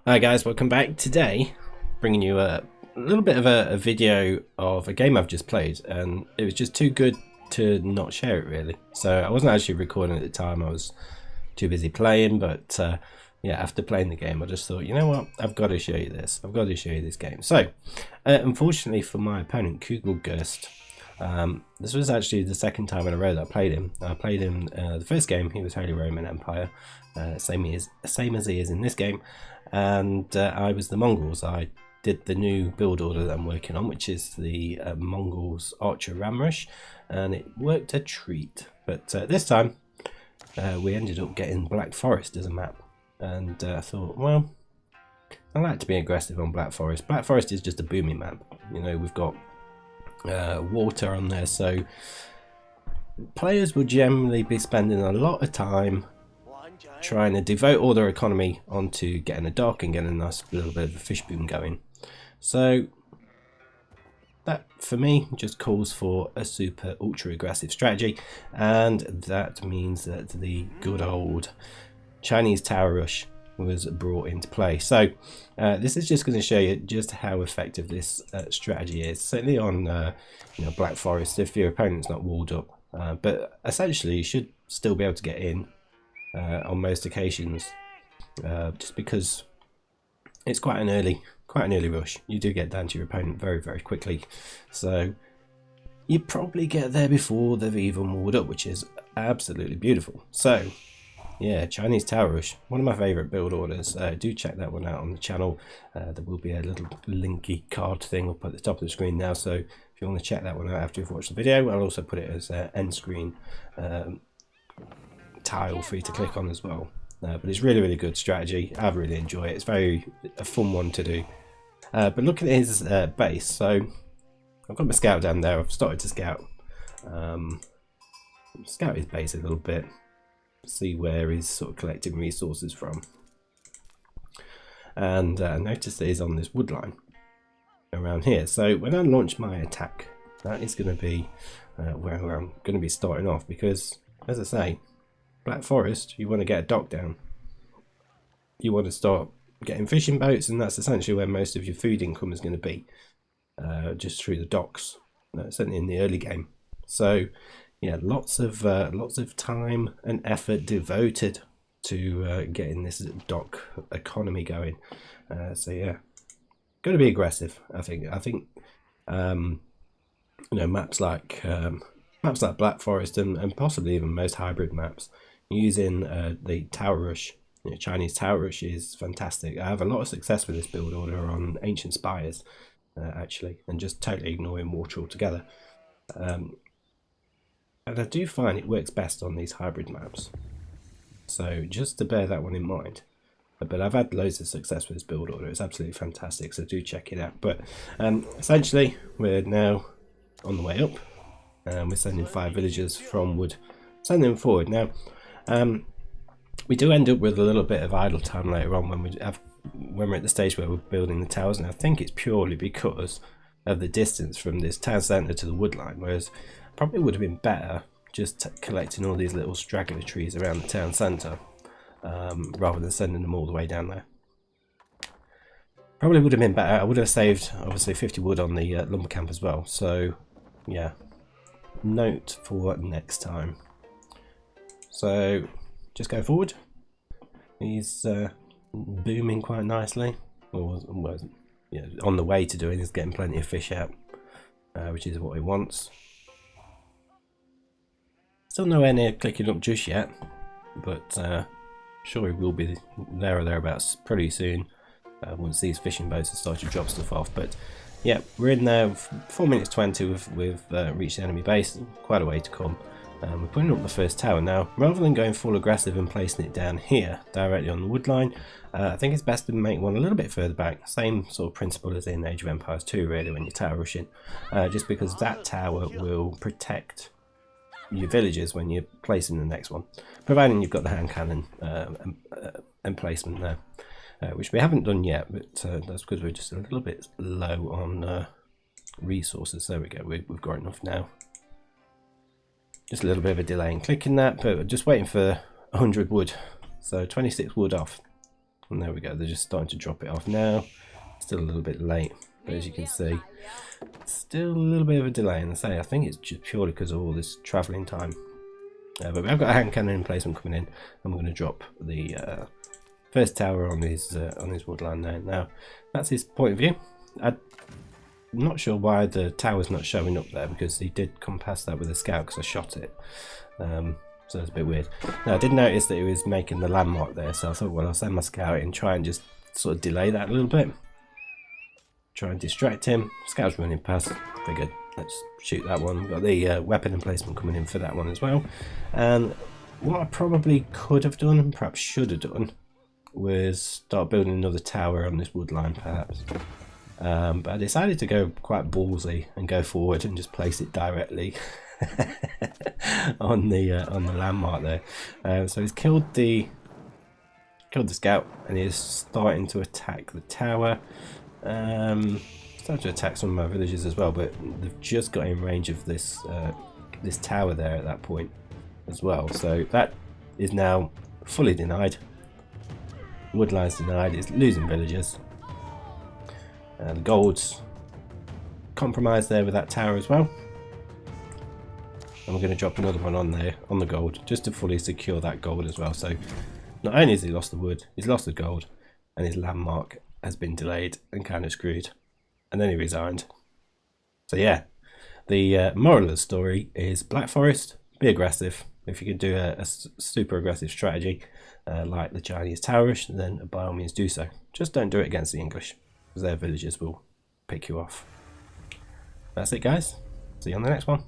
Hi guys, welcome back. Today, bringing you a little bit of a video of a game I've just played, and it was just too good to not share it really. So I wasn't actually recording at the time, I was too busy playing, but yeah, after playing the game I just thought, you know what, I've got to show you this. I've got to show you this game. So, unfortunately for my opponent, Kugelgurst, this was actually the second time in a row that I played him. I played him the first game, he was Holy Roman Empire, same as he is in this game, and I was the Mongols. I did the new build order that I'm working on, which is the Mongols Archer Ramrush, and it worked a treat. But this time we ended up getting Black Forest as a map, and I thought, well, I like to be aggressive on Black Forest. Black Forest is just a booming map. You know, we've got water on there, so players will generally be spending a lot of time trying to devote all their economy onto getting a dock and getting a nice little bit of a fish boom going. So that for me just calls for a super ultra aggressive strategy, and that means that the good old Chinese tower rush was brought into play. So this is just going to show you just how effective this strategy is, certainly on Black Forest if your opponent's not walled up, but essentially you should still be able to get in on most occasions, just because it's quite an early rush. You do get down to your opponent very quickly, so you probably get there before they've even walled up, which is absolutely beautiful. So yeah, Chinese tower rush, one of my favourite build orders. Do check that one out on the channel. There will be a little linky card thing up at the top of the screen now, so if you want to check that one out after you've watched the video, I'll also put it as end screen tile for you to click on as well. But it's really good strategy. I really enjoy it. It's a fun one to do. But look at his base. So I've got my scout down there. I've started to scout his base a little bit, see where he's sort of collecting resources from, and notice that he's on this wood line around here. So when I launch my attack, that is going to be where I'm going to be starting off, because as I say, Black Forest, you want to get a dock down, you want to start getting fishing boats, and that's essentially where most of your food income is going to be, just through the docks, certainly in the early game. So yeah, lots of time and effort devoted to getting this dock economy going. So yeah, going to be aggressive. I think maps like Black Forest and possibly even most hybrid maps, using the tower rush, Chinese tower rush, is fantastic. I have a lot of success with this build order on ancient spires, actually, and just totally ignoring water altogether. And I do find it works best on these hybrid maps, so just to bear that one in mind. But I've had loads of success with this build order. It's absolutely fantastic, so do check it out. But essentially we're now on the way up, and we're sending 5 villagers from wood, sending them forward. Now we do end up with a little bit of idle time later on when we're at the stage where we're building the towers, and I think it's purely because of the distance from this town centre to the wood line, whereas probably would have been better just collecting all these little straggler trees around the town centre, rather than sending them all the way down there. Probably would have been better. I would have saved obviously 50 wood on the lumber camp as well, so yeah, note for next time. So just go forward. He's booming quite nicely, or yeah, on the way to doing is getting plenty of fish out, which is what he wants. Still nowhere near clicking up just yet, but sure he will be there or thereabouts pretty soon, once these fishing boats have started to drop stuff off. But yeah, we're in there, 4 minutes 20, we've reached the enemy base, quite a way to come. We're putting up the first tower now. Rather than going full aggressive and placing it down here directly on the wood line, I think it's best to make one a little bit further back. Same sort of principle as in Age of Empires 2 really, when you're tower rushing, just because that tower will protect your villagers when you're placing the next one, providing you've got the hand cannon emplacement there, which we haven't done yet, but that's because we're just a little bit low on resources. There we go, we've got enough now. Just a little bit of a delay in clicking that, but we're just waiting for 100 wood, so 26 wood off. And there we go, they're just starting to drop it off now. Still a little bit late, but as you can see, still a little bit of a delay. And I think it's just purely because of all this travelling time. But I've got a hand cannon emplacement coming in, and we're going to drop the first tower on his woodland there. Now, that's his point of view. I'm not sure why the tower's not showing up there, because he did come past that with a scout because I shot it. So it's a bit weird. Now, I did notice that he was making the landmark there, so I thought, well, I'll send my scout in and try and just sort of delay that a little bit. Try and distract him. Scout's running past. Figured, let's shoot that one. We've got the weapon emplacement coming in for that one as well. And what I probably could have done, and perhaps should have done, was start building another tower on this wood line, perhaps. But I decided to go quite ballsy and go forward and just place it directly on the landmark there. So he's killed the scout, and he's starting to attack the tower. Starting to attack some of my villages as well, but they've just got in range of this this tower there at that point as well. So that is now fully denied. Woodline's denied. It's losing villagers. The gold's compromised there with that tower as well. And we're going to drop another one on there, on the gold, just to fully secure that gold as well. So not only has he lost the wood, he's lost the gold, and his landmark has been delayed and kind of screwed. And then he resigned. So yeah, the moral of the story is Black Forest, be aggressive. If you can do a super aggressive strategy like the Chinese tower rush, then by all means do so. Just don't do it against the English, because their villagers will pick you off. That's it, guys. See you on the next one.